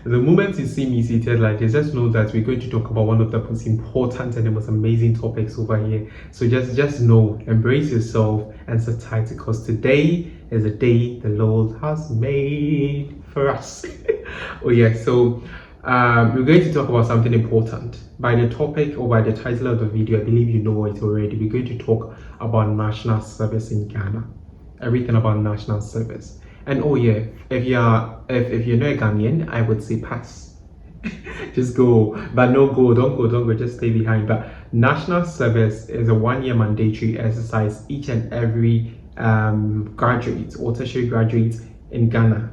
The moment you see me seated like this, just know that we're going to talk about one of the most important and the most amazing topics over here. So just know, embrace yourself and sit tight, because today is a day the Lord has made for us. Oh yeah, so we're going to talk about something important. By the topic or by the title of the video, I believe you know it already. We're going to talk about national service in Ghana. Everything about national service. And oh yeah, if you're not a Ghanaian, I would say pass. Just go, but no go, don't go, just stay behind. But national service is a 1 year mandatory exercise each and every graduate or tertiary graduate in Ghana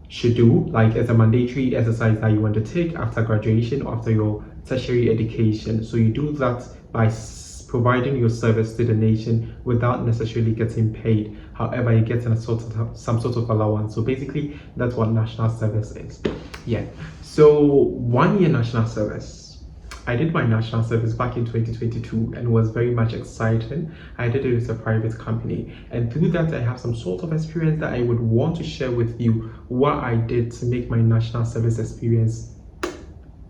should do. Like, it's a mandatory exercise that you want to take after graduation or after your tertiary education. So you do that by providing your service to the nation without necessarily getting paid. However, you get some sort of allowance. So basically, that's what national service is. Yeah. So 1 year national service. I did my national service back in 2022 and was very much exciting. I did it with a private company, and through that I have some sort of experience that I would want to share with you what I did to make my national service experience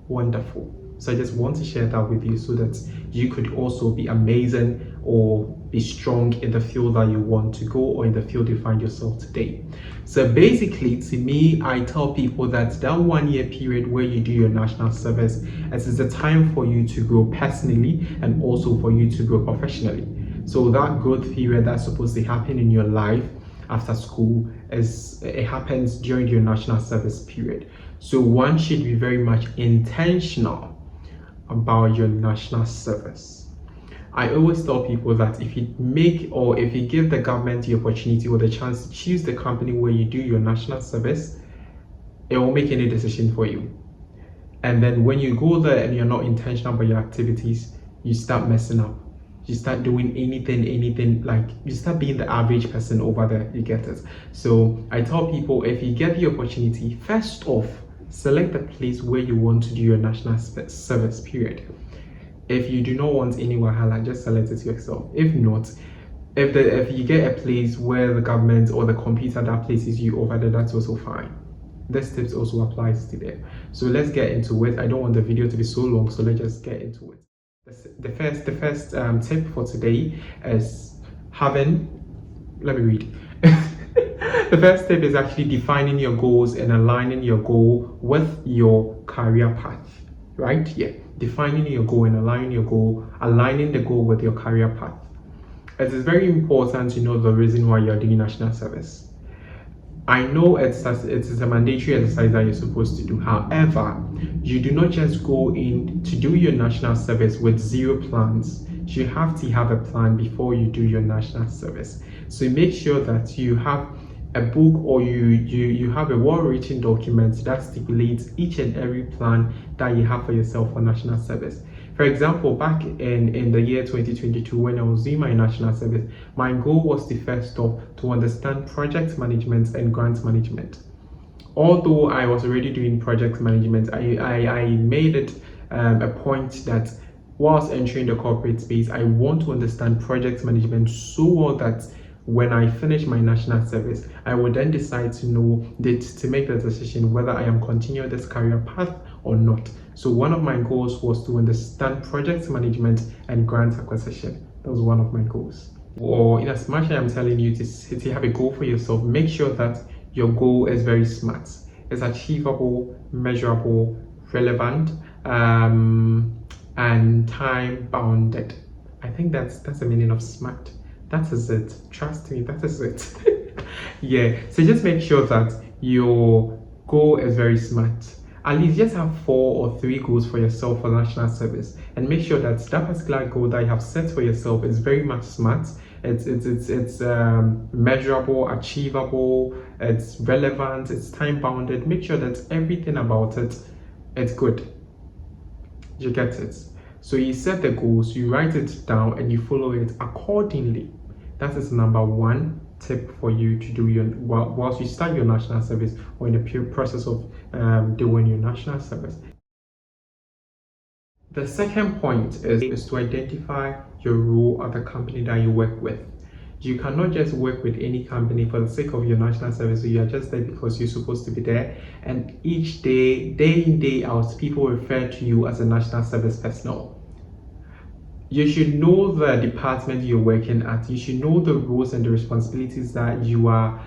wonderful. So I just want to share that with you so that you could also be amazing or be strong in the field that you want to go or in the field you find yourself today. So basically, to me, I tell people that 1 year period where you do your national service, it is the time for you to grow personally and also for you to grow professionally. So that growth period that's supposed to happen in your life after school it happens during your national service period. So one should be very much intentional about your national service. I always tell people that if you give the government the opportunity or the chance to choose the company where you do your national service, it won't make any decision for you. And then when you go there and you're not intentional about your activities, you start messing up. You start doing anything, like you start being the average person over there. You get it? So I tell people, if you get the opportunity, first off, select the place where you want to do your national service period. If you do not want any wahala, just select it yourself. If not, if you get a place where the government or the computer that places you over there, that's also fine. This tips also applies to them. So let's get into it. I don't want the video to be so long, so let's just get into it. The first tip for today is let me read. The first tip is actually defining your goals and aligning your goal with your career path, right? Yeah, defining your goal and aligning the goal with your career path. It is very important to know the reason why you're doing national service. I know it's a mandatory exercise that you're supposed to do. However, you do not just go in to do your national service with zero plans. You have to have a plan before you do your national service. So make sure that you have a book or you have a well-written document that stipulates each and every plan that you have for yourself for national service. For example, back in the year 2022, when I was doing my national service, my goal was to first off to understand project management and grant management. Although I was already doing project management, I made it a point that whilst entering the corporate space, I want to understand project management so well that when I finish my national service, I would then decide to make the decision whether I am continuing this career path or not. So one of my goals was to understand project management and grant acquisition. That was one of my goals. Or in as much as I'm telling you to have a goal for yourself, make sure that your goal is very smart. It's achievable, measurable, relevant, and time bounded. I think that's the meaning of smart. That is it. Trust me, that is it. Yeah. So just make sure that your goal is very smart. At least just have 4 or 3 goals for yourself for national service, and make sure that particular goal that you have set for yourself is very much smart. It's measurable, achievable, it's relevant, it's time bounded. Make sure that everything about it's good. You get it? So you set the goals, you write it down, and you follow it accordingly. That is number 1 tip for you to do whilst you start your national service or in the process of doing your national service. The second point is to identify your role at the company that you work with. You cannot just work with any company for the sake of your national service. So you are just there because you're supposed to be there. And each day, day in, day out, people refer to you as a national service personnel. You should know the department you're working at. You should know the roles and the responsibilities that you are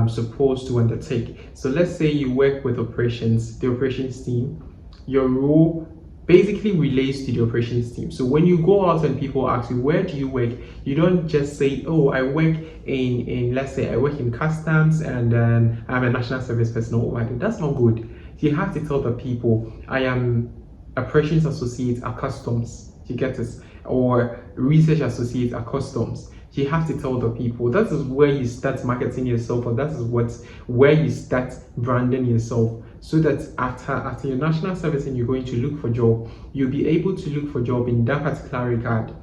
supposed to undertake. So let's say you work with operations, the operations team. Your role basically relates to the operations team. So when you go out and people ask you, where do you work? You don't just say, oh, I work in let's say I work in customs and then I'm a national service personnel over there. That's not good. You have to tell the people, I am operations associate at customs. You get this? Or research associate at customs. You have to tell the people. That is where you start marketing yourself, or that is where you start branding yourself, so that after your national service and you're going to look for job, you'll be able to look for job in that particular regard.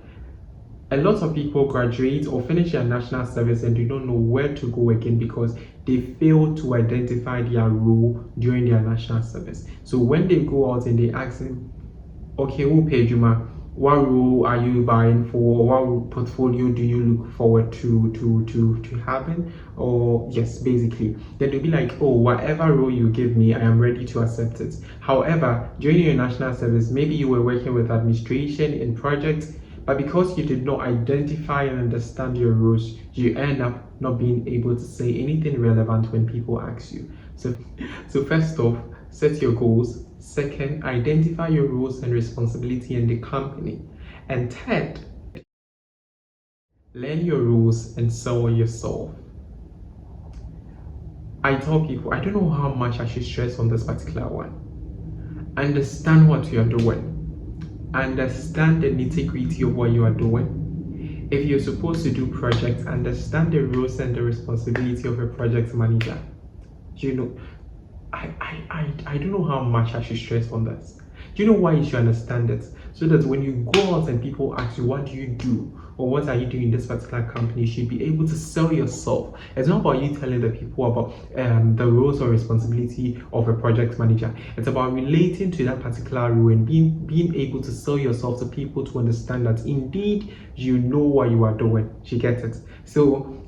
A lot of people graduate or finish their national service and do not know where to go again because they fail to identify their role during their national service. So when they go out and they ask them, okay, who paid you, ma? What role are you vying for? What portfolio do you look forward to having? Or yes, basically, then they'll be like, oh, whatever role you give me, I am ready to accept it. However, during your national service, maybe you were working with administration in projects, but because you did not identify and understand your roles, you end up not being able to say anything relevant when people ask you. So first off, set your goals. Second, identify your roles and responsibility in the company. And third, learn your roles and sell yourself. I tell people, I don't know how much I should stress on this particular one. Understand what you are doing. Understand the nitty-gritty of what you are doing. If you're supposed to do projects, understand the roles and the responsibility of a project manager. You know, I don't know how much I should stress on that. Do you know why you should understand it? So that when you go out and people ask you, what do you do? Or what are you doing in this particular company? You should be able to sell yourself. It's not about you telling the people about the roles or responsibility of a project manager. It's about relating to that particular role and being able to sell yourself to people to understand that indeed you know what you are doing. You get it? So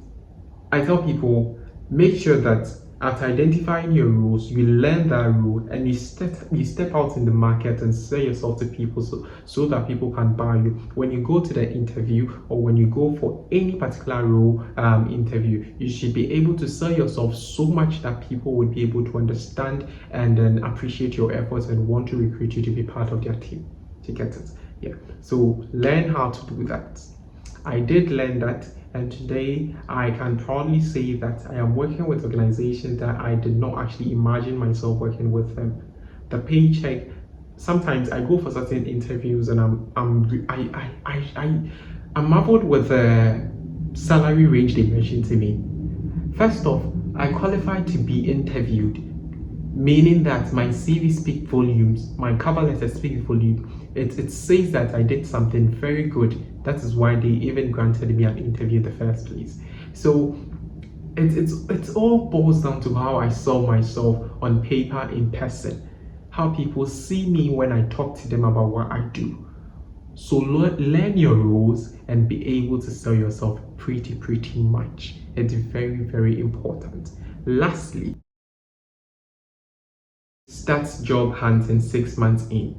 I tell people, make sure that after identifying your roles, you learn that role and you step out in the market and sell yourself to people so that people can buy you. When you go to the interview or when you go for any particular role interview, you should be able to sell yourself so much that people would be able to understand and then appreciate your efforts and want to recruit you to be part of their team. You get it? Yeah. So learn how to do that. I did learn that, and today I can proudly say that I am working with organizations that I did not actually imagine myself working with them. The paycheck, sometimes I go for certain interviews and I'm marveled with the salary range they mentioned to me. First off, I qualified to be interviewed, meaning that my CV speaks volumes, my cover letter speaks volume. It says that I did something very good. That is why they even granted me an interview in the first place. So it's all boils down to how I saw myself on paper in person, how people see me when I talk to them about what I do. So learn your roles and be able to sell yourself pretty much. It's very important. Lastly, start job hunting 6 months in.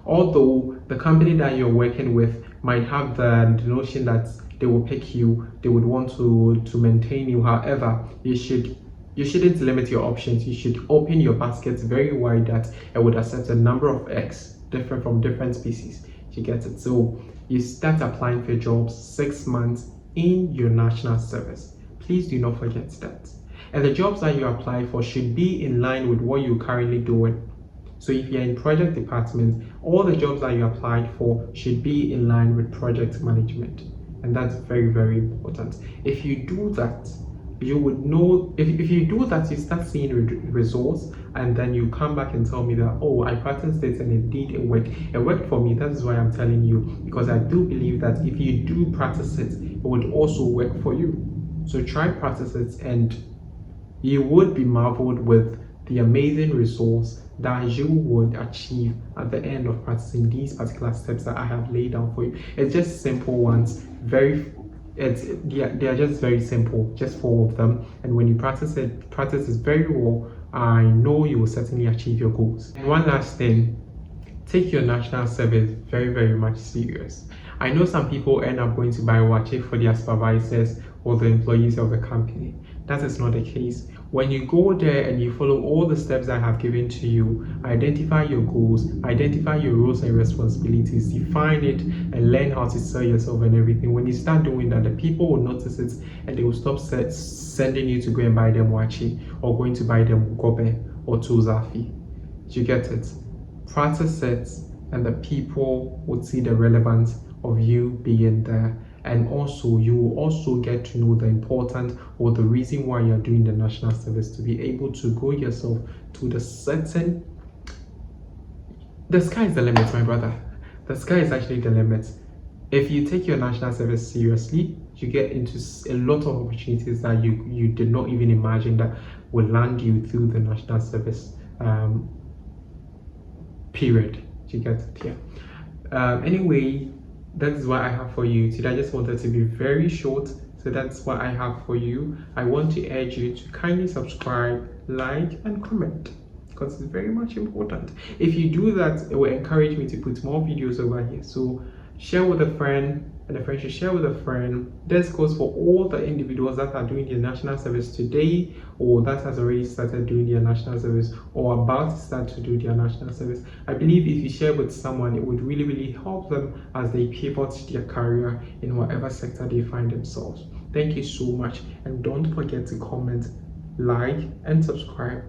Although the company that you're working with might have the notion that they will pick you, they would want to maintain you. However, you shouldn't limit your options. You should open your baskets very wide that it would accept a number of eggs different from different species. You get it? So you start applying for jobs 6 months in your national service. Please do not forget that. And the jobs that you apply for should be in line with what you're currently doing. So if you're in project department, all the jobs that you applied for should be in line with project management. And that's very important. If you do that, you would know, if you do that, you start seeing results, and then you come back and tell me that, oh, I practiced this and it worked for me. That is why I'm telling you, because I do believe that if you do practice it, it would also work for you. So try practice it, and you would be marveled with the amazing results that you would achieve at the end of practicing these particular steps that I have laid down for you. It's just simple ones, very They are just very simple, just four of them. And when you practice it very well, I know you will certainly achieve your goals. And one last thing, take your national service very much serious. I know some people end up going to buy watch for their supervisors or the employees of the company. That is not the case. When you go there and you follow all the steps I have given to you, identify your goals, identify your roles and responsibilities, define it, and learn how to sell yourself and everything. When you start doing that, the people will notice it and they will stop sending you to go and buy them wachi or going to buy them gobe or tuzafi. You get it? Practice it, and the people would see the relevance of you being there. And also, you will also get to know the important or the reason why you're doing the national service, to be able to go yourself to the sky is the limit, my brother. The sky is actually the limit. If you take your national service seriously, you get into a lot of opportunities that you did not even imagine that will land you through the national service period. You get it here. Anyway, that's what I have for you today. I just wanted to be very short, so that's what I have for you. I want to urge you to kindly subscribe, like, and comment, because it's very much important. If you do that, it will encourage me to put more videos over here. So share with a friend, and a friend should share with a friend. This goes for all the individuals that are doing their national service today, or that has already started doing their national service, or about to start to do their national service. I believe if you share with someone, it would really help them as they pivot their career in whatever sector they find themselves. Thank you so much, and don't forget to comment, like, and subscribe.